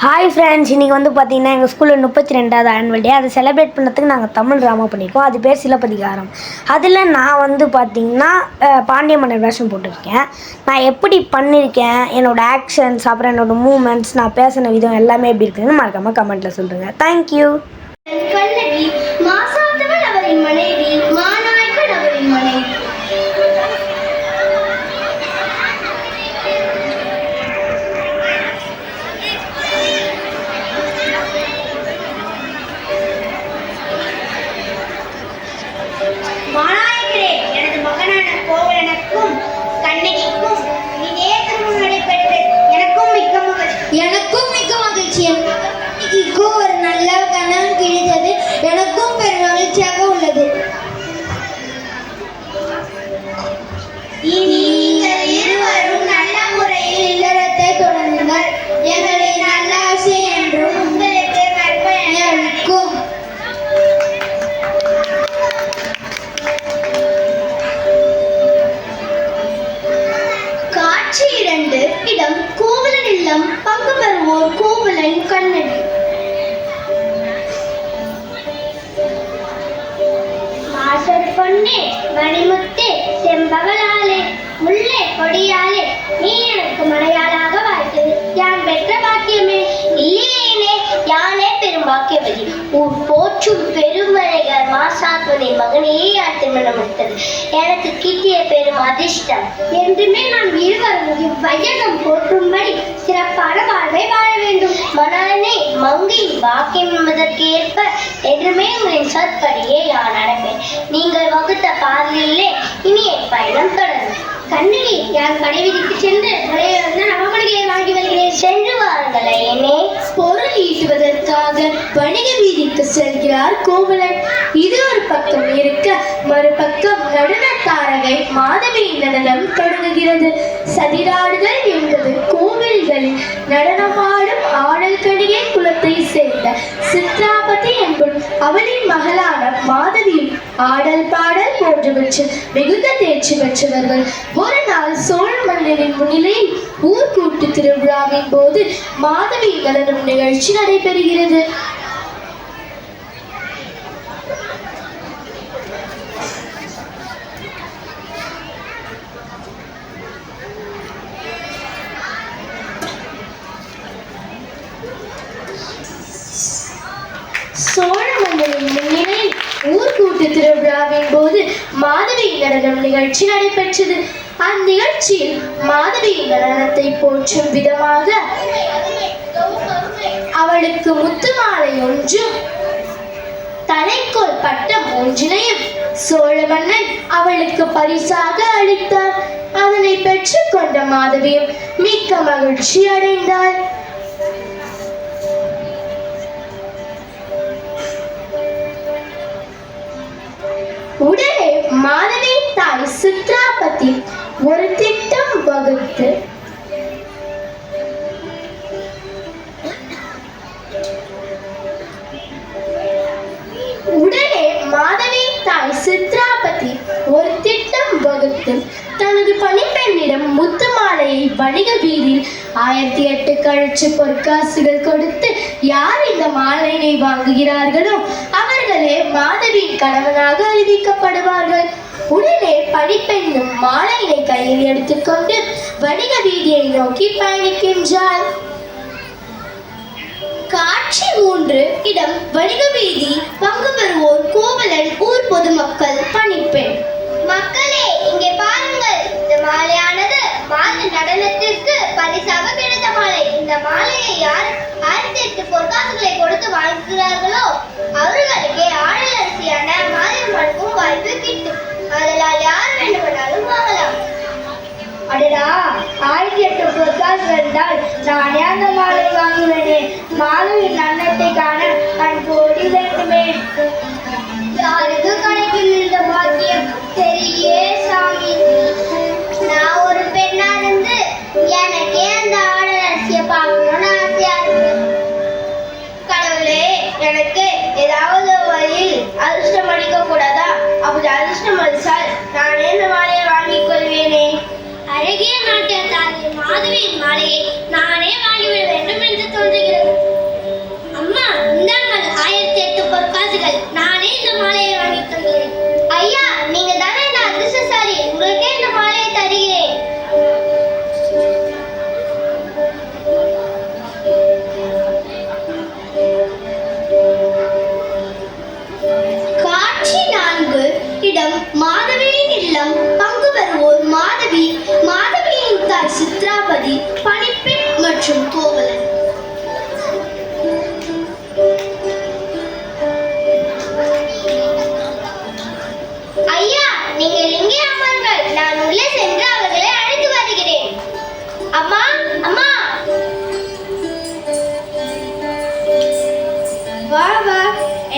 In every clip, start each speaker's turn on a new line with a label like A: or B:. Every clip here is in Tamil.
A: ஹாய் ஃப்ரெண்ட்ஸ், இன்றைக்கி வந்து பார்த்திங்கன்னா எங்கள் ஸ்கூலில் 32வது ஆனுவல் டே. அதை செலிப்ரேட் பண்ணுறதுக்கு நாங்கள் தமிழ் ட்ராமா பண்ணியிருக்கோம். அது பேர் சிலப்பதிகாரம். அதில் நான் வந்து பார்த்திங்கன்னா பாண்டிய மன்னர் வேஷம் போட்டிருக்கேன். நான் எப்படி பண்ணியிருக்கேன், என்னோடய ஆக்ஷன்ஸ், அப்புறம் என்னோடய மூமெண்ட்ஸ், நான் பேசின விதம் எல்லாமே எப்படி இருக்குதுன்னு மறக்காமல் கமெண்ட்டில் சொல்லுங்கள். தேங்க்யூ.
B: மாநாயகரே, எனது மகனான கோவலனுக்கும் கண்ணகிக்கும் இதே திருமணம் நடைபெற்று எனக்கும் மிக்க மகிழ்ச்சி. கண்ணகிக்கும் ஒரு நல்ல கணவன் கிடைத்தது எனக்கும் பெரும் மகிழ்ச்சியாக உள்ளது. நீங்கள் இருவரும் நல்ல முறையில் இல்லறத்தை தொடருங்கள். எங்களின் நல்ல ஆசை என்றும் உங்களுக்கு நற்பயனை அளிக்கும். இடம் கோவலன் இல்லம். பங்கு பெறுவோர் கோவலன் கண்ணகி. மாசர் பொன்னே மணிமுத்தே செம்பவளாலே முல்லை கொடியாலே நீ எனக்கு மலையாளாக வாழ்த்தது யான் பெற்ற பாக்கியமே. இல்லையேனே, யானே பெரும் பாக்கியவதி. உன் போற்றும் பெருமழைகள் மாசாத்வனை மகனையே யார் திருமணம் எடுத்தது எனக்கு கிட்டிய பெரும் அதிர்ஷ்டம். என்றுமே நாம் இருவரும் இவ்வையகம் போற்றும்படி சிறப்பான வாழ்வை வாழ வேண்டும். மனனே, மங்கையின் பாக்கியம் என்பதற்கு ஏற்ப என்றுமே உங்களின் சொற்படியே யான் நடப்பேன். நீங்கள் வகுத்த பாதையிலே இனி என் பயணம் தொடரும். கண்ணகி, யான் கடைவிதிக்கு சென்று முறையிலிருந்து நவமணிகளை வாங்கி வருகிறேன். சென்று வாருங்களே. என்னே
C: பொருள் ஈட்டுவதற்காக வணிக வீதிக்கு செல்கிறார் கோவலன். இது ஒரு பக்கம் இருக்க, மறுபக்கம் நடன தாரகை மாதவி நடனம் தொடங்குகிறது. சதிராடுதல் என்பது கோவில்களில் நடனமாடும் ஆடல் கணிகை குலத்தை சேர்ந்த சித்ராபதி என்பதும் அவளின் மகளான மாதவியும் ஆடல் பாடல் போன்றவற்றில் மிகுந்த தேர்ச்சி பெற்றவர்கள். ஒரு நாள் சோழ மன்னரின் முன்னிலையில் ஊர்கூட்டு திருவிழாவின் போது மாதவி நடனம் நிகழ்ச்சி நடைபெறுகிறது. சோழ மன்னரின் முன்னிலையில் ஊர்கூட்டு திருவிழாவின் போது மாதவி நடனம் நிகழ்ச்சி நடைபெற்றது. அந்நிகழ்ச்சியில் மாதவி நடனத்தை போற்றும் விதமாக அவளுக்கு முத்து மாலை ஒன்றும் தலைக்கோல் பட்டம் ஒன்றினையும் சோழ மன்னன் அவளுக்கு பரிசாக அளித்தார். அதனை பெற்றுக்கொண்ட மாதவியும் மிக்க மகிழ்ச்சி அடைந்தாள். உடனே மாதவி தாய் சித்ராபதி ஒரு திட்டம் வகுத்து தனது பணிப்பெண்ணிடம் முத்து மாலையை வணிக வீதியில் 1008 கழிச்சு பொற்காசுகள் கொடுத்து யார் இந்த மாலையை வாங்குகிறார்களோ அவர்களே மாதவியின் கணவனாக அறிவிக்கப்படுவார்கள். உடனே பணிப்பெண்ணும் மாலையினை கையில் எடுத்துக்கொண்டு வணிக வீதியை நோக்கி பயணிக்கின்றார்.
B: காட்சி 3. இடம் வணிக வீதி. பங்கு பெறுவோர் கோவலன், ஊர் பொதுமக்கள், பணிப்பெண். மக்களே, இங்கே பாருங்கள். இந்த மாலையானது மாத நடனத்திற்கு பரிசாக கிடைத்த மாலை. இந்த மாலையை யார் 1008 பொற்காசுகளை கொடுத்து வாங்குகிறார்களோ அவர்களுக்கே ஆடல் அரசியான மாரியம்மனுக்கும் வாய்ப்பு கிட்டும். அதனால் யார் வேண்டுமானாலும் வாங்கலாம். அடடா, 1008 பொற்காசுகள் என்றால் நானே அந்த மாலை வாங்குவேனே. மாதவியின் அன்னத்தை காண நான் கோடி வேண்டுமே. யாருக்கு கிடைக்கும் இந்த பாக்கியம்? தெரியே சாமி. நான் ஒரு பெண்ணா இருந்து எனக்கே அந்த ஆடல் அரசியை பார்க்கணும்னு ஆசையா இருக்கு. கடவுளே, எனக்கு ஏதாவது வழியில் அதிர்ஷ்டம் அடிக்க கூடாதா? அப்படி அதிர்ஷ்டம் அடித்தால் நானே இந்த மாலையை வாங்கிக் கொள்வேனே. அழகிய நாட்டியத்தாரின் மாதவியின் மாலையை நானே வாங்கிவிட வேண்டும் என்று தோன்றுகிறது.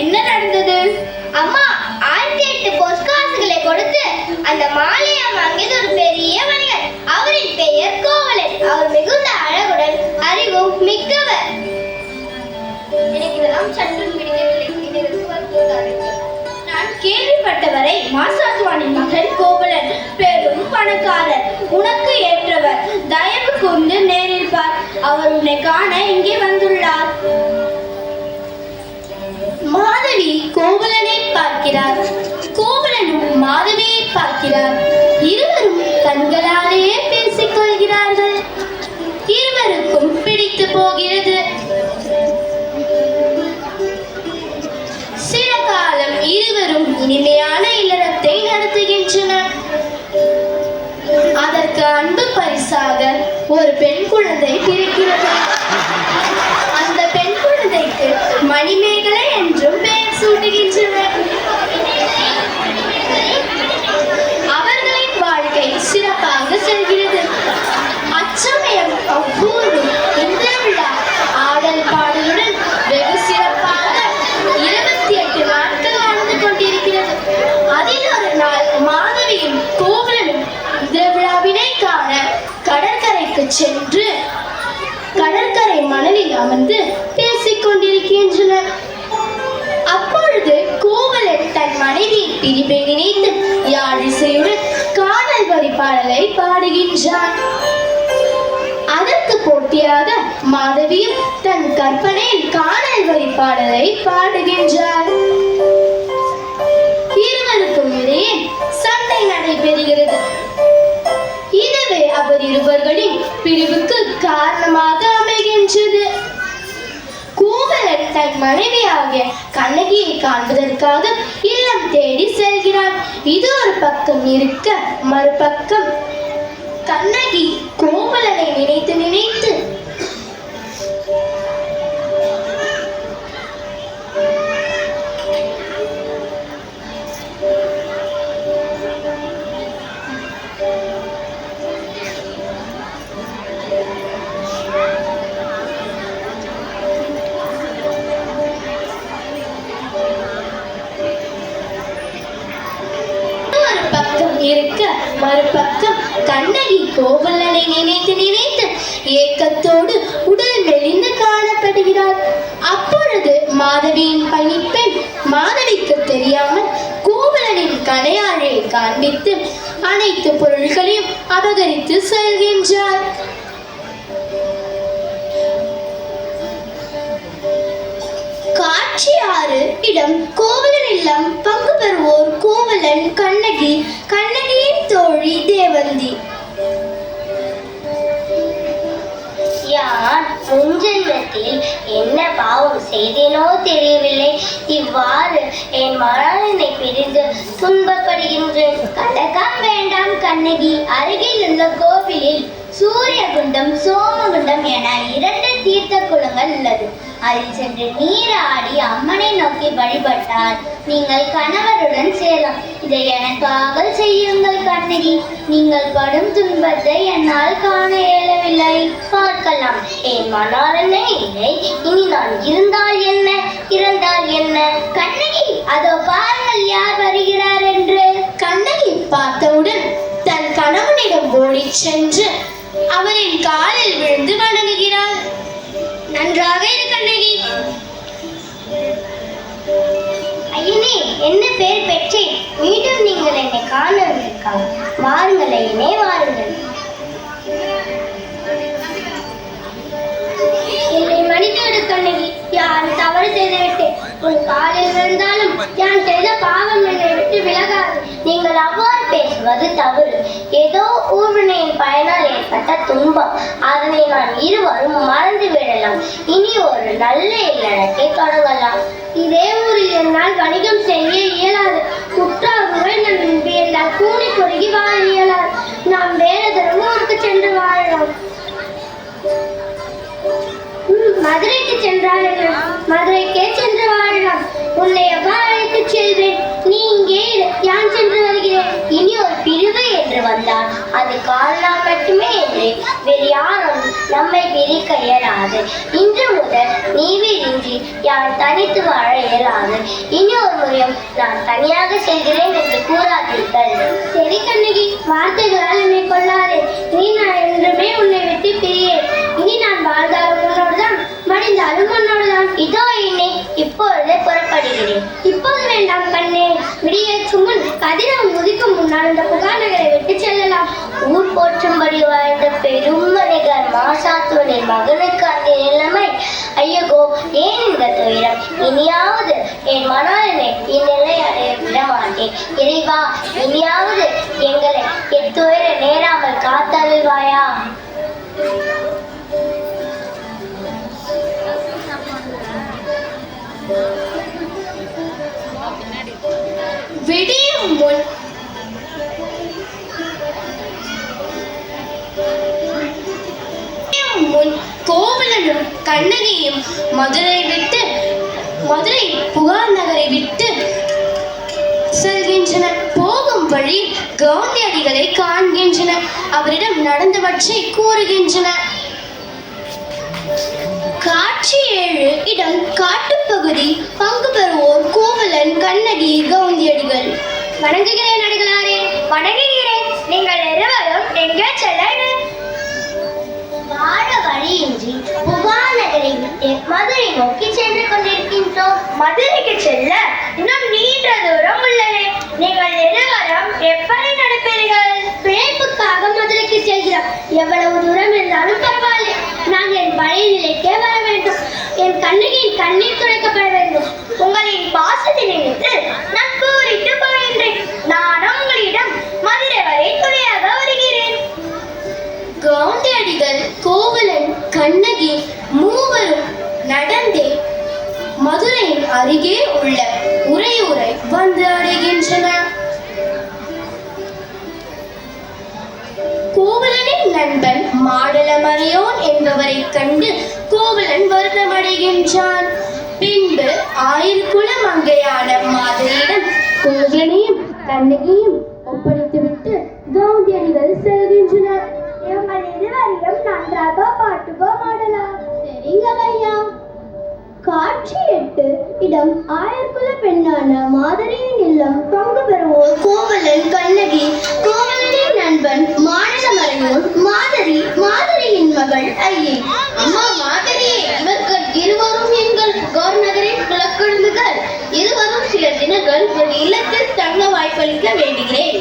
B: என்ன நடந்தது? அம்மா 1008 பொற்காசுகளை கொடுத்து அந்த மாலையை வாங்கியது ஒரு பெரிய வணிகர். அவரின் பெயர் கோவலன். அவர் மிகுந்த அழகுடன் அறிவும் மிக்கவர். எனக்கு இதெல்லாம் சற்றும் பிடிக்கவில்லை. நான் கேள்விப்பட்டவரை மாசாத்துவானின் மகன் கோவலன் பெரும் பணக்காரர், உனக்கு ஏற்றவர். தயவு கூர்ந்து நேரில் பார். அவர் உன்னை காண இங்கே வந்துள்ளார்.
C: மாதவி கோவலனை பார்க்கிறார். கோவலனும் மாதவியை பார்க்கிறார். இருவரும் கண்களாலேயே பேசிக் கொள்கிறார்கள். இருவருக்கும் பிடித்து போகிறது. சில காலம் இருவரும் இனிமையான இல்லறத்தை நடத்துகின்றனர். அதற்கு அன்பு பரிசாக ஒரு பெண் குழந்தை பிறக்கிறது. அந்த பெண் குழந்தைக்கு மணிமேகலை என்றும் பெயர் சூட்டுகின்றனர். அவர்களின் வாழ்க்கை சிறப்பாக செல்கிறது. அச்சமயம் அவ்வூரும் இந்த விழா ஆடல் பாடலுடன் வெகு சிறப்பாக 28 நாட்கள் நடந்து கொண்டிருக்கிறது. அதில் ஒரு நாள் மாதவியும் கோவலனும் இந்த விழாவினை காண கடற்கரைக்கு சென்று கடற்கரை மணலில் அமர்ந்து பேசிக் கொண்டிருக்கின்றனர். அப்பொழுது கோவலன் தன் மனைவியின் பிரிவை நினைத்து யாழிசையுடன் காதல் வரி பாடலை பாடுகின்றான். அதற்கு போட்டியாக மாதவியும் தன் கற்பனையில் காதல் வரி பாடலை பாடுகின்றார். இருவருக்கும் இடையே சண்டை நடைபெறுகிறது. இதுவே அவர் இருவர்களின் பிரிவுக்கு காரணமாக அமைகின்றது. கோவலன் தன் மனைவியாகிய கண்ணகியை காண்பதற்காக இல்லம் தேடி செல்கிறார். இது ஒரு பக்கம் இருக்க, மறுபக்கம் கண்ணகி கோவலனை நினைத்து நினைத்து இருக்க, மறுபக்கம் கண்ணகி கோவலனை நினைத்து நினைத்து ஏக்கத்தோடு உடல் மெலிந்து காணப்படுகிறார். அப்பொழுது மாதவியின் பணிப்பெண் மாதவிக்கு தெரியாமல் கோவலனின் கணையாழையை காண்பித்து அனைத்து பொருள்களையும் அபகரித்து செல்கின்றார்.
B: காட்சி 6. இடம் கோவலன் இல்லம். பங்கு பெறுவோர் கோவலன், கண்ணகி, கண்ணகியின் தோழி தேவந்தி. யார் முன்ஜென்மத்தில் என்ன பாவம் செய்தேனோ தெரியவில்லை, இவ்வாறு என் மரணனை பிரிந்து துன்பப்படுகின்றேன். கலக்கம் வேண்டாம் கண்ணகி. அருகில் உள்ள கோவிலில் சூரியகுண்டம், சோமகுண்டம் என 2 தீர்த்த குளங்கள் உள்ளது. அதில் சென்று நீராடி அம்மனை நோக்கி வழிபட்டால் நீங்கள் கணவருடன் சேரலாம். இதை எனக்காக செய்யுங்கள் கண்ணகி. நீங்கள் படும் துன்பத்தை என்னால் காண இயலவில்லை. பார்க்கலாம். என் மணாளனே இல்லை. இனி நான் இருந்தால் என்ன, இறந்தால் என்ன? கண்ணகி, அதோ பாருங்கள் யார் வருகிறார் என்று.
C: கண்ணகி பார்த்தவுடன் தன் கணவனிடம் ஓடிச் சென்று அவரின் காலில் விழுந்து வணங்குகிறாள்.
B: நன்றாக இரு கண்ணகி. ஐயனே, என்ன பேர் பெற்றேன். மீண்டும் நீங்கள் என்னை காணவிருக்காக. வாருங்கள் ஐயனே, வாருங்கள். என்னை மன்னித்துவிடு கண்ணகி. யான் தவறு செய்துவிட்டேன். உன் காலில் விழுந்தாலும் யான் செய்த பாவம் என்னை விட்டு விலகாது. நீங்கள் அவ்வாறு பேசுவது தவறு. ஏதோ ஊழ்வினையின் பயனால் ஏற்பட்ட துன்பம். அதனை நான் இருவரும் மறந்து விடலாம். இனி ஒரு நல்ல இல்லறத்தை தொடங்கலாம். இதே ஊரில் என்னால் வணிகம் செய்ய இயலாது. குற்றார்கள் நம் பேர்ந்தால் கூணி குறுகி வாழ இயலாது. நாம் வேறு தரமும் ஊருக்கு சென்று வாழலாம். மதுரைக்கு சென்றால் மதுரைக்கே சென்று வாழலாம். உன்னை எவ்வாறு அழைத்து செல்வேன்? நீ இங்கே யான் சென்று வருகிறேன். இனி ஒரு பிரிவு என்று வந்தால் அது காரணம் மட்டுமே என்று வேறு யாரும் நம்மை பிரிக்க இயலாது. இன்று முதல் நீ விரிஞ்சி யார் தனித்து வாழ இயலாது. இனி ஒரு முறையும் நான் தனியாக செல்கிறேன் என்று கூறாதீர்கள். சரி கண்ணகி, வார்த்தைகளால் என்னை கொள்ளாதே. இனி நான் என்றுமே உன்னை விட்டு பிரியேன். இனி நான் வாழ்ந்தாலும் உன்னோடுதான், மடிந்தாலும் உன்னோடுதான். இதோ என்னை இப்பொழுதே புறப்படுகிறேன். இப்போது வேண்டாம் கண்ணே, விடியேற்றும் முன் கதிரவன் உதிக்கும் முன்னால் இந்த புகார் நகரை விட்டு செல்லலாம். ஊர் போற்றும்படி வாழ்ந்த பெரும் மனிதர் மாசாத்துவனின் மகனுக்கு அந்த நிலைமை. ஐயகோ, ஏன் இந்த துயரம்? இனியாவது என் மனோரனை இந்நிலை அடைய விட மாட்டேன். இறைவா, இனியாவது எங்களை எத்துயர நேராமல் காத்தருள்வாயா?
C: விடியும் முன் கோவலனும் கண்ணகியும் மதுரை புகார் நகரை விட்டு செல்கின்றனர். போகும் வழி காந்தியடிகளை காண்கின்றனர். அவரிடம் நடந்தவற்றை கூறுகின்றனர். காட்சி 7. இடம் காட்டுப்பகுதி. பங்கு பெறுவோர் கோவலன், கண்ணகி, கவுந்தியடிகள்.
B: வணங்குகிறேன் அடிகளாரே, வணங்குகிறேன். நீங்கள் இருவரும் எங்கே செல்ல? வாழ வழியின்றி புகார் நகரை விட்டு மதுரை நோக்கி சென்று கொண்டிருக்கின்றோம். மதுரைக்கு செல்ல இன்னும் நீண்ட தூரம் உள்ளது. நீங்கள் இருவரும் எப்படி நடப்பீர்கள்? பிழைப்புக்காக மதுரைக்கு செல்கிறோம். எவ்வளவு தூரம் இருந்தாலும் பரவாயில்லை. நான் என் பழைய நிலைக்கே வர வேண்டும். என் கண்ணகியின் கண்ணீர் துடைக்கப்பட வேண்டும். உங்களின் பாசத்தை நினைத்து நான் கூறிட்டு போகின்றேன். நானும் உங்களிடம் மதுரை வரை துணையாக வருகிறேன்.
C: காந்தியடிகள், கோவலன், கண்ணகி மூவரும் நடந்தே மதுரையின் அருகே உள்ள உறையூரை வந்து அடைகின்றனர். கோவலனின் நண்பன் மாடலமறையோன் என்பவரை கண்டு கோவலன் வருத்தமடைகின்றான். பின்பு ஆயிரக்குல மங்கையான மாதரியிடம் கோவலனையும் கண்ணகியும் ஒப்படைத்துவிட்டு காந்தியடிகள் செல்கின்றனர்.
B: இவங்கள் இருவரையும் நன்றாக பாட்டுகோ மாடலாம். சரிங்க ஐயா. காட்சி 8. இடம் ஆயர்குல பெண்ணான மாதரியின் இல்லம். பங்கு பெறுவோர் கோவலன், கண்ணகி, கோவலனின் நண்பன் மாடலமறையோன், மாதரியின் மகள் ஐயை.
C: அம்மா மாதரியே, இவர்கள் இருவரும் எங்கள் புகார் நகரின் குலக்குழுந்துகள். இருவரும் சில தினங்கள் ஒரு இல்லத்தில் தங்க வாய்ப்பளிக்க வேண்டுகிறேன்.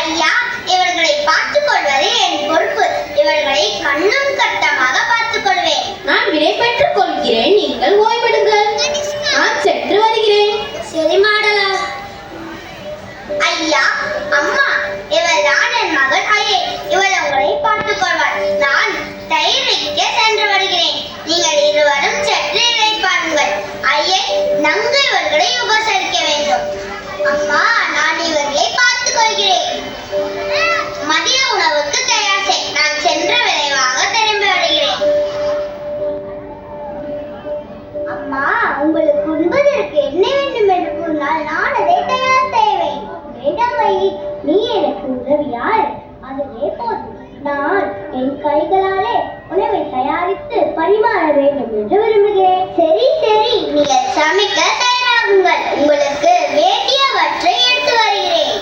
B: ஐயா, இவர்களை பார்த்துக் கொள்வது என் பொறுப்பு. இவர்களை கண்ணும் கட்டமாக பார்த்துக் கொள்வேன்.
C: நான் விடை பெற்றுக் கொள்கிறேன். நீங்கள் ஓய்வெடுங்கள். நான் சென்று வருகிறேன்.
B: சரி மாடலா. ஐயா, அம்மா, இவள் தான் என் மகள் ஐயை. இவள் உங்களை பார்த்துக் கொள்வாள். நான் தயிர் வைக்க சென்று வருகிறேன். நீங்கள் இருவரும் சற்று இளைப்பாருங்கள். ஐயை, நன்கு இவர்களை உபசரிக்க வேண்டும். அம்மா, நான் இவர்களை பார்த்துக் கொள்கிறேன். மதிய உணவுக்கு தயார் செய். நான் சென்ற விரைவாக திரும்பி வருகிறேன். அம்மா, உங்களுக்கு உண்பதற்கு என்ன வேண்டும் என்று கூறினால் நான் அதை தயார் செய்வேன். வேண்டாம் ஐயே, நீ எனக்கு உதவியால் அதுவே போதும். நான் என் கைகளாலே உணவை தயாரித்து பரிமாற வேண்டும் என்று விரும்புகிறேன். சரி சரி, நீங்கள் சமைக்க தயாராகுங்கள். உங்களுக்கு வேண்டியவற்றை எடுத்து வருகிறேன்.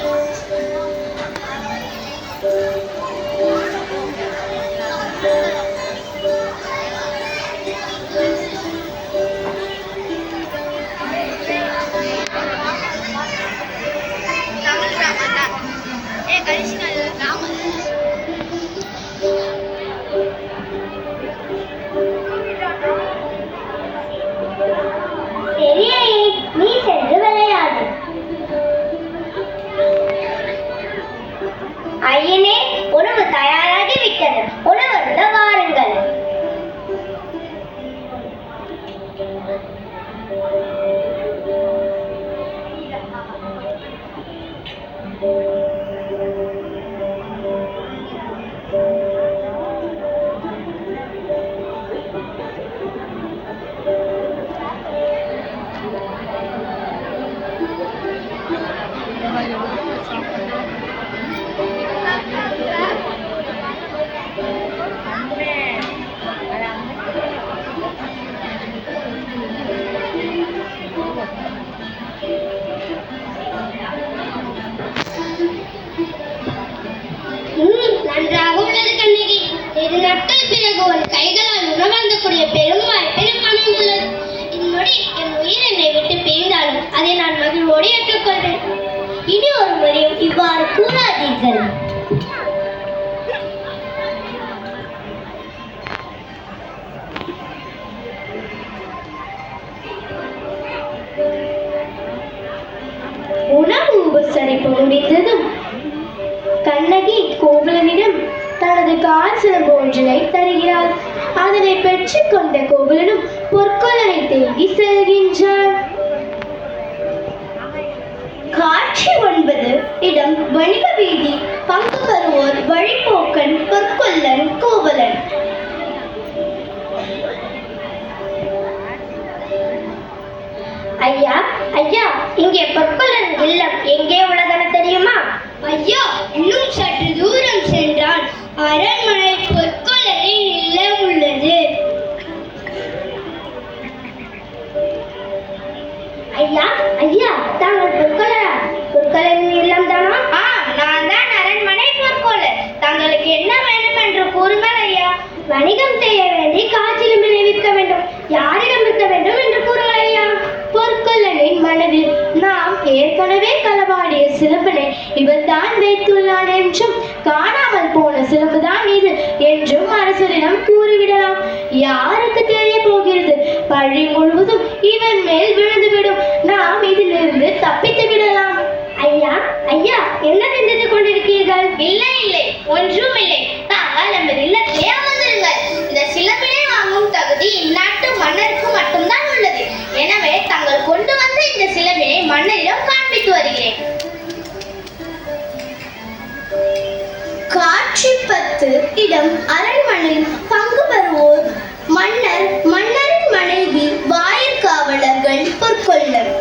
B: கொள்வார்கள். உணவு உபசரிப்பு முடிந்ததும் கண்ணகி கோவலனிடம் தனது கால் சிலம்பு ஒன்றினை தருகிறாள். அதனை பெற்றுக் கொண்ட கோவலனும் பொற்கொல்லனை தேடி செல்கின்றார். காட்சி 9. இடம் வணிக வீதி. பங்கு பெறுவோர் வழிபோக்கன், பொற்கொல்லன், கோவலன். ஐயா ஐயா, இங்கே பொற்கொல்லன் இல்லம் எங்கே உள்ளதென தெரியுமா? ஐயா, இன்னும் சற்று தூரம் சென்றால் அரண்மனை பொற்கொல்லனின் இல்லம் உள்ளது. ஐயா ஐயா, தாங்கள் பொற்கொல்லனின் இல்லம் தானா? நான் தான் அரண்மனை பொற்கொல்லன். தங்களுக்கு என்ன வேண்டும் என்று கூறுங்கள் ஐயா. வணிகம் செய்ய வேண்டி காய்ச்சலும்பினை விற்க வேண்டும். யாரிடம் விற்க வேண்டும் என்று கூறுங்கள் ஐயா. பொற்கொல்லனின் மனதில் நாம் ஏற்கனவே களவாடிய சிலம்பினை இவர் தான் வைத்துள்ளான் என்றும், காணாமல் போன சிலம்புதான் இது என்றும் அரசரிடம் கூறிவிடலாம். யாருக்கு தெரிய போகிறது? பழி முழுவதும் இவன் மேல் விழுந்துவிடும். நாம் இதிலிருந்து தப்பித்து விடலாம். ஐயா ஐயா, என்ன சிந்தித்துக் கொண்டிருக்கிறீர்கள்? இல்லை, ஒன்றும் இல்லை. தாங்கள் நமது இல்லத்திலே அமர்ந்திருங்கள். இந்த சிலம்பினை வாங்கும் தகுதி இந்நாட்டு மன்னருக்கு மட்டும்தான் உள்ளது. எனவே தாங்கள் கொண்டு வந்த இந்த சிலம்பினை மன்னரிடம் காண்பித்து வருகிறேன். காட்சி 10. இடம் அரண்மனை. பங்கு பெறுவோர் மன்னர், மன்னரின் மனைவி, வாயிற்காவலர்கள், பொற்கொல்லன்.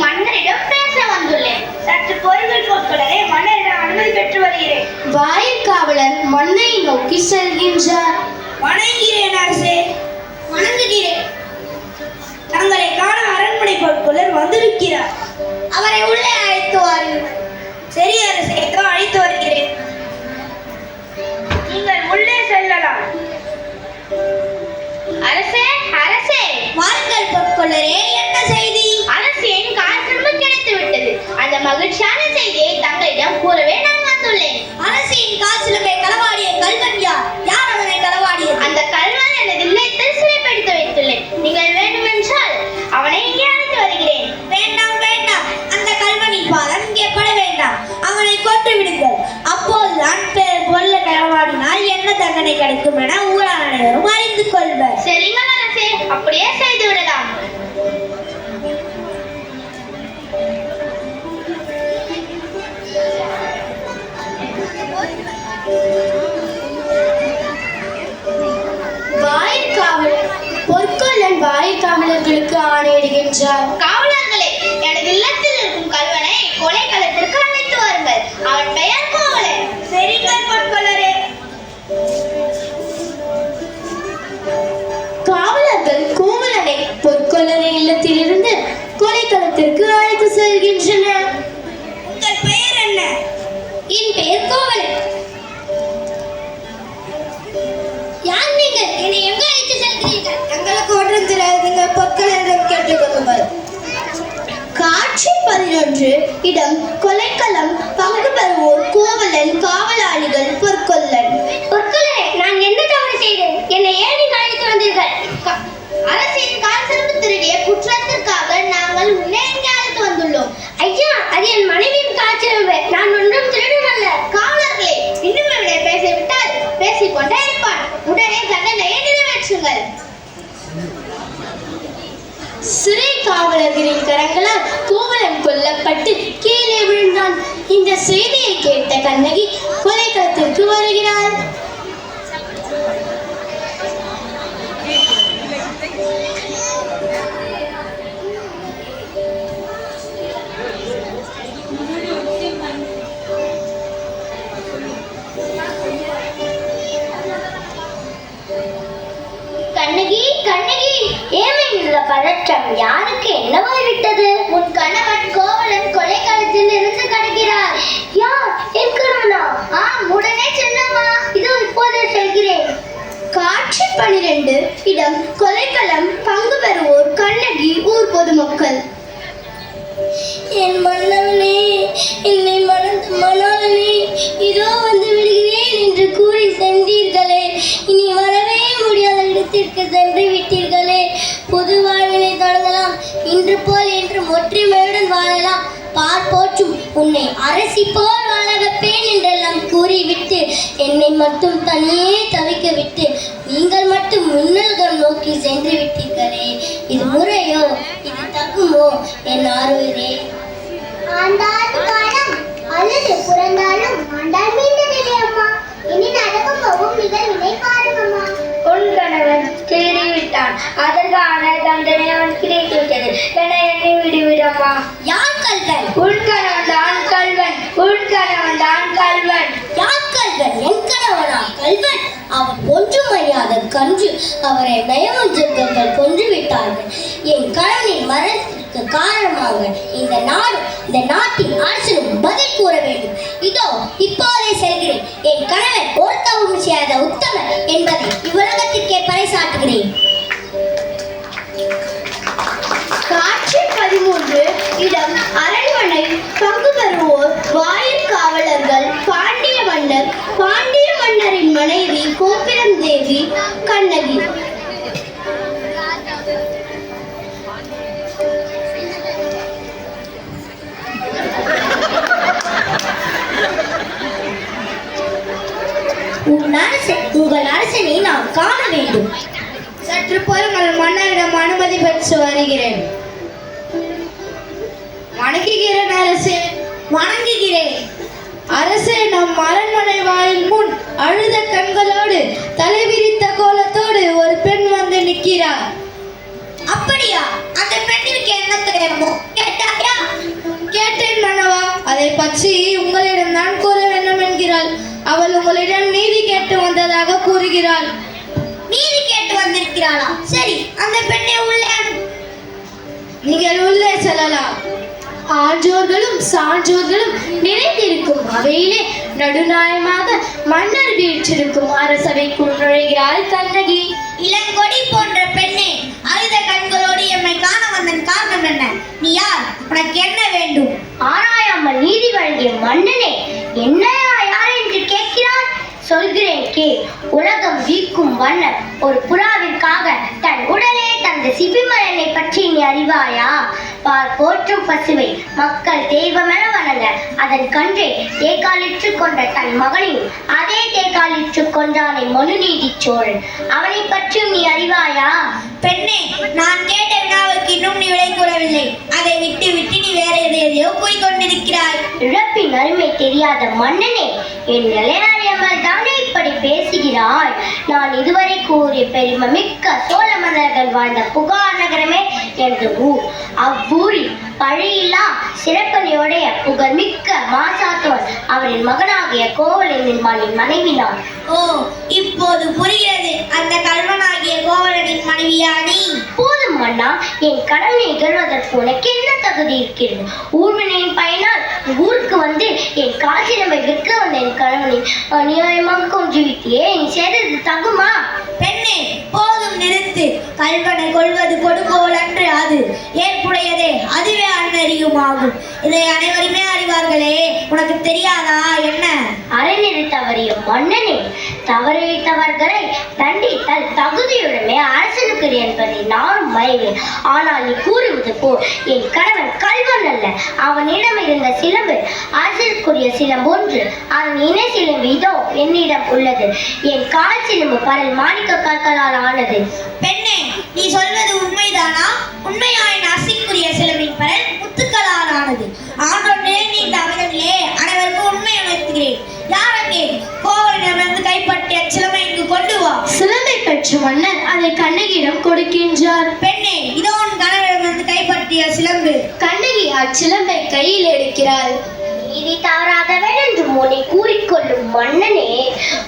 B: மன்னரிடம் பேச வந்துள்ளேன். சற்று பொறுங்கள் பொற்கொல்லனே, மன்னரிடம் அனுமதி பெற்று வருகிறேன். வாயிற்காவலர் மன்னை நோக்கி செல்கின்றார். வணங்குகிறேன் அரசே. வணங்குகிறேன். தங்களை காண அரண்மனை பொற்கொல்லர் வந்திருக்கிறார். அவரை உள்ளே அழைத்து வாருங்கள். சரி அரசே, அழைத்து வருகிறேன். நீங்கள் உள்ளே செல்லலாம். அரசே அரசே, வாருங்கள் பொற்கொல்லரே, என்ன செய்தி? அரசின் காசு கிடைத்து விட்டது. அந்த மகிழ்ச்சியான செய்தியை தங்களிடம் கூறவே நான் வந்துள்ளேன். அரசின் காசிலுமே களவாடிய கல்வன் யார்? யார் அவனை களவாடியது? அந்த கல்வன் எனது இல்லத்தில் சிறைப்படுத்தி வைத்துள்ளேன். நீங்கள் வேண்டுமென்றால் அவனை இங்கே அழைத்து வருகிறேன். வேண்டாம் வேண்டாம், அந்த கல்வனின் பாதம் இங்கே பட வேண்டாம். அவனை கொன்று விடுங்கள். அப்போதுதான் பொருள களவாடினால் என்ன தண்டனை கிடைக்கும் என ஊரார் அனைவரும் அறிந்து கொள்வர். சரிங்க அரசே, அப்படியே செய்து விடலாம். பொற்கொல்லன் வாயிற்காவலர்களுக்கு ஆணையிடுகின்றார். காவலர்களே, எனது இல்லத்தில் இருக்கும் கல்வனை கொலை களத்திற்கு அழைத்து வாருங்கள். அவன் பெயர் கோவலன். சரிங்கள் பொற்கொல்லரே. காவலர்கள் கோவலனை பொற்கொல்லரின் இல்லத்திலிருந்து கொலைக்களத்திற்கு அழைத்து செல்கின்றனர். உங்கள் பெயர் என்ன? என் பெயர் கோவலன். யார் நீங்கள்? என்னை எங்க அழைத்து செல்கிறீர்கள்? எங்களுக்கு ஒன்றும் தெரியாது. நீங்கள் பொற்கொல்லரிடம் கேட்டுக்கொள்ளுங்கள். காட்சி 11. இடம் கொலைக்களம். பங்கு பெறுவோர் கோவலன், காவலாளிகள், பொற்கொல்லன். பொற்கொல்லரே, நான் என்ன தவறு செய்தேன்? என்னை ஏன் நீங்கள் அழைத்து வந்தீர்கள்? அரசின் காசு திருடிய குற்றத்திற்காக நாங்கள் உன்னை இங்கே அழைத்து வந்துள்ளோம். ஐயா, அது என் மனைவியின் காய்ச்சல். நான் ஒன்றும் திருடனல்ல. காவலர்களே, இன்னும் அவரை பேசிவிட்டால் பேசிக்கொண்டே இருப்பான். உடனே தண்டனையை நிறைவேற்றுங்கள். சிறை காவலர்களின் கரங்களால் கோவலன் கொல்லப்பட்டு கீழே விழுந்தான். இந்த செய்தியை கேட்ட கண்ணகி கொலைக்களத்திற்கு வருகிறாள். கண்ணகி, கண்ணகி, ஏன் இந்த பதற்றம்? யாருக்கு என்னவாய்விட்டது? உன் கணவன் கோவலன் கொலைக்களத்தில் இருந்து கிடைக்கிறார். யார்? என் கணவனா? ஆம், உடனே செல்லம்மா. இதோ இப்போதே செல்கிறேன். காட்சி 12. இடம் கொலைக்களம். பங்கு பெறுவோர் கண்ணகி, ஊர் பொதுமக்கள். என் மன்னவனே, என்னை மணந்த மணாளனே, இதோ வந்து விடுகிறேன் என்று கூறி சென்றீர்களே, இனி வரவே முடியாத இடத்திற்கு சென்று விட்டீர்களே. புது வாழ்வினை தொடங்கலாம், இன்று போல் என்று ஒற்றுமையுடன் வாழலாம். போற்றும் உன்னை அரசி போல் வாழ வைப்பேன் என்றெல்லாம் கூறிவிட்டு என்னை மட்டும் தனியே தவிக்க விட்டு நீங்கள் மட்டும் முன்னல்கள் நோக்கி சென்று விட்டீர்களே. இது முறையோ? இது தகுமோ? என் ஆறுவரே. ஆண்டாண்டு காலம் அல்லது புறந்தாலும் ஆண்டாள் மீண்டதில்லை அம்மா. இனி நடக்கும் போகும் நிகழ்வினை பாருங்கம்மா. உன் கணவன் திருடிவிட்டான், அதற்கான தண்டனை அவன் கிடைத்துவிட்டது என எண்ணி விடுவிடம்மா. யார் கல்வன்? உன் கணவன் தான் கல்வன். உன் கணவன் தான் கல்வன். யார் கல்வன்? என் கணவனா கல்வன்? அவன் ஒன்றும் அறியாத கன்று. அவரை நயவஞ்சகர்கள் கொன்று விட்டார்கள். என் கணவனின் மரணத்திற்கு காரணமாக இந்த நாட்டின் அரசனும் பதில் கூற வேண்டும். இதோ இப்போதே செல்கிறேன். என் கணவன் ஒருத்தவும் செய்யாத உத்தமர் என்பதை இவ்வுலகத்திற்கே பறைசாட்டுகிறேன். காட்சி 13. இடம் அரண்மனை. பங்கு பெறுவோர் வாயில் காவலர்கள். பாண்டிய மன்னர். பாண்டிய மன்னரின் மனைவி கோபிரம் தேவி, கண்ணகி. உங்கள் அரசனை நாம் காண வேண்டும். சற்று பொறுங்கள், மன்னரிடம் அனுமதி பெற்று வருகிறேன். வணங்குகிறேன் அரசே. வணங்குகிறேன் அரசே. நம் அரண்மனை வாயில் முன் அழுத கண்களோடு தலைவிரித்த கோலத்தோடு ஒரு பெண் வந்து நிற்கிறார். அப்படியா? அந்த பெண்ணிற்கு என்ன தெரியுமோ கேட்டாயா? கேட்டேன் மன்னவா. அதை பற்றி உங்களிடம் நான் கூற வேண்டும் என்கிறாள். அவள் உங்களிடம் நீதி கேட்டு வந்ததாக கூறுகிறாள். நீதி கேட்டு வந்திருக்கிறாளா? சரி, அந்த பெண்ணை உள்ளே நீங்கள் உள்ளே செல்லலாம். ஆன்றோர்களும் சான்றோர்களும் நிறைந்திருக்கும் வகையிலே நடுநாயமாக மன்னர் வீற்றிருக்கும் அரசவைக்குள் நுழைகிறாள் கண்ணகி. இளங்கொடி போன்ற பெண்ணே, அழுத கண்களோடு எம்மை காண வந்தன் காரணம் என்ன? நீ யார்? உனக்கு என்ன வேண்டும்? ஆராயாமல் நீதி வழங்கிய மன்னனே, என்ன யார் என்று கேட்கிறார்? சொல்கிறேன் கே. உலகம் வீக்கும் வண்ணர் ஒரு புறாவிற்காக தன் உடலே தந்த சிபிமலனை பற்றி நீ அறிவாயா? பார் போற்றும் பசுவை மக்கள் தெய்வமென வணங்க அதன் கன்றை தேக்காலிற்று கொண்ட தன் மகனையும் அதே தேக்காலிற்று கொண்டானை மனுநீதி சோழன், அவனை பற்றியும் நீ அறிவாயா? பெண்ணே, நான் கேட்ட வினாவுக்கு இன்னும் நீ விடை கூறவில்லை. அதை விட்டு நீ வேற எதையோ கூறிக்கொண்டிருக்கிறாய். இழப்பின் அருமை தெரியாத மன்னனே, என் நிலையாளியமல் தானே இப்படி பேசுகிறாய்? நான் இதுவரை கூறிய பெருமை மிக்க சோழ மன்னர்கள் வாழ்ந்த புகார் நகரமே எனது ஊர். அவ்வூரில் பழியில்லா சிறப்பனையுடைய புகழ் மிக்க மாசாத்தவன் அவரின் மகனாகிய கோவலனின் மனைவி நான். ஓ, இப்போது புரிகிறது. அந்த கல்வனாகிய கோவலனின் மனைவியா நீ? போதும் மன்னா, என் கடனை இகழ்வதற்கு உனக்கு என்ன தகுதி இருக்கிறது? ஊர்வினையின் பயனால் ஊருக்கு வந்து என் காசிரமை விற்க வந்த என் கணவனை அநியாயமாக கொஞ்சிவிட்டியே, நீ செய்தது தகுமா? பெண்ணே, போதும் நிறுத்து. கல்வனை கொள்வது கொடுங்கோல் அன்று, அது ஏற்புடையதே, அதுவே அன்னறியுமாகும். இதை அனைவருமே அறிவார்களே, உனக்கு தெரியாதா என்ன? அறநெறி தவறிய மன்னனே, தவறித்தவர்களை தண்டித்தல் தகுதியுடனே அரசனுக்கு என்பதை நானும் மறைவேன். ஆனால் நீ கூறுவது போல் என் கணவன் கல்வன் அல்ல. அவனிடம் இருந்த சிலம்பு அரசனுக்குரிய சிலம்பு ஒன்று. அதன் இணை சிலம்பு இதோ என்னிடம் உள்ளது. என் கால் சிலம்பு பரல் மாணிக்க கற்களால் ஆனது. பெண்ணே, நீ சொல்வது உண்மைதானா? உண்மையாயின் அரசிக்குரிய சிலம்பின் பரல் முத்துக்களால் ஆனது. ஆண்டோனே, நீ தமிழிலே அனைவருக்கும் உண்மை உணர்த்துகிறேன். யாரங்கே கோவலனிடமிருந்து கைப்பற்றிய சிலம்பை இங்கு கொண்டு வா. சிலம்பை பெற்ற மன்னர் அதை கண்ணகியிடம் கொடுக்கின்றார். பெண்ணே, இதோ உன் கணவரிடமிருந்து கைப்பற்றிய சிலம்பு. கண்ணகி அச்சிலம்பை கையில் எடுக்கிறாள். நீதி தவறாதவன் என்று முனை கூறிக்கொள்ளும் மன்னனே,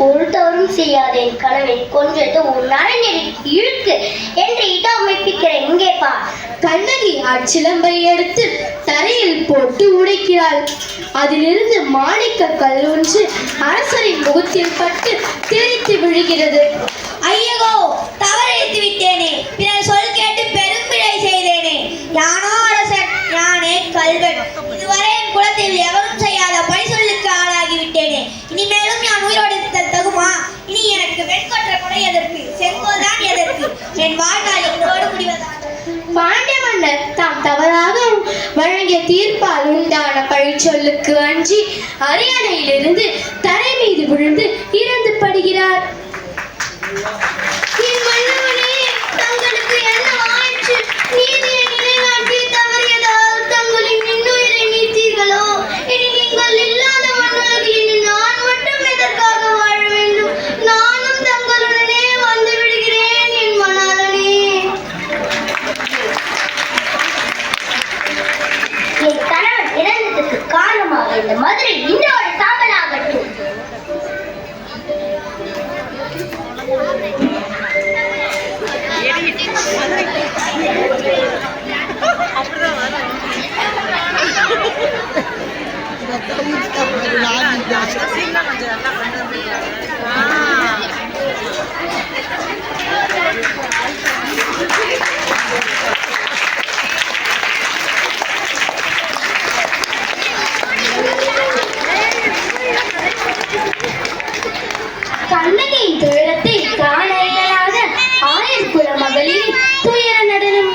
B: ஒரு தவறும் செய்யாதேன் கணவன் கொஞ்சத்தை ஒரு நரநெறிக்கு இழுக்கு என்று இடம் அமைப்பிக்கிறேன். இங்கே பார்.
C: கண்ணகி அச்சிலம்பை எடுத்து தரையில் போட்டு உடைக்கிறாள். அதிலிருந்து மாணிக்க கல் ஒன்று அரசரின் முகத்தில் பட்டு தெரித்து விழுகிறது.
D: ஐயகோ, தவறிழைத்து விட்டேனே, பிறர் சொல் கேட்டு பெரும்பிழை செய்தேனே. யானோ அரசன், யானே கல்வன். இதுவரை என் குலத்தில் எவரும் செய்யாத பழி சொல்லுக்கு ஆளாகி விட்டேனே. இனிமேலும் நான் உயிரோடு இருத்தல் தகுமா? இனி எனக்கு வெண்கொற்ற கொடை எதற்கு, செங்கோல் தான் எதற்கு? என் வாழ்நாள் என்னோடு முடிவதாக.
C: பாண்டிய மன்னர் தாம் தவறாக வழங்கிய தீர்ப்பால் உண்டான பழிச்சொல்லுக்கு அஞ்சி அரியணையிலிருந்து தரை மீது விழுந்து இறந்து படுகிறார்.
B: தங்களுக்கு என்ன ஆயிற்று? நீதியை நிலைநாட்டி தவறியதால் தங்களின் இன்னுயிரை நீத்தீர்களோ? இனி நீங்கள் இல்லாத மன்னர்களில் நான் மட்டும் எதற்காக வாழ வேண்டும்? நானும் தங்களுடனே வந்து விடுகிறேன் என் மணாளனே. என் கணவன் இறந்ததற்கு காரணமாக இந்த மதுரை இன்னொரு சாம்பலாகட்டும். கண்ணகியின் துயரத்தை காண இயலாத ஆயர்குல மகளிரின் துயர நடனம்.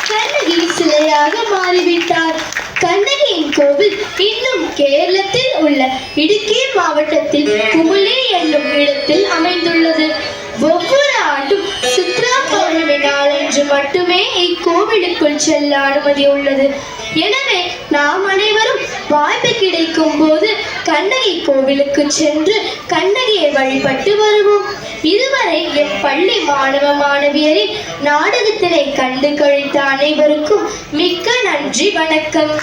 C: கண்ணகி சிலையாக மாறிவிட்டார். கண்ணகியின் கோவில் இன்னும் கேரளத்தில் உள்ள இடுக்கி மாவட்டத்தில் குமுளி என்னும் இடத்தில் அமைந்துள்ளது. ஒவ்வொரு ஆண்டும் சித்ரா பௌர்ணமி நாளன்று மட்டுமே இக்கோவிலுக்குள் செல்ல அனுமதி உள்ளது. எனவே நாம் அனைவரும் வாய்ப்பு கிடைக்கும் போது கண்ணகி கோவிலுக்கு சென்று கண்ணகியை வழிபட்டு வருவோம். இதுவரை என் பள்ளி மாணவ மாணவியரின் நாடகத்தினை கண்டு கழித்த அனைவருக்கும் மிக்க நன்றி, வணக்கம்.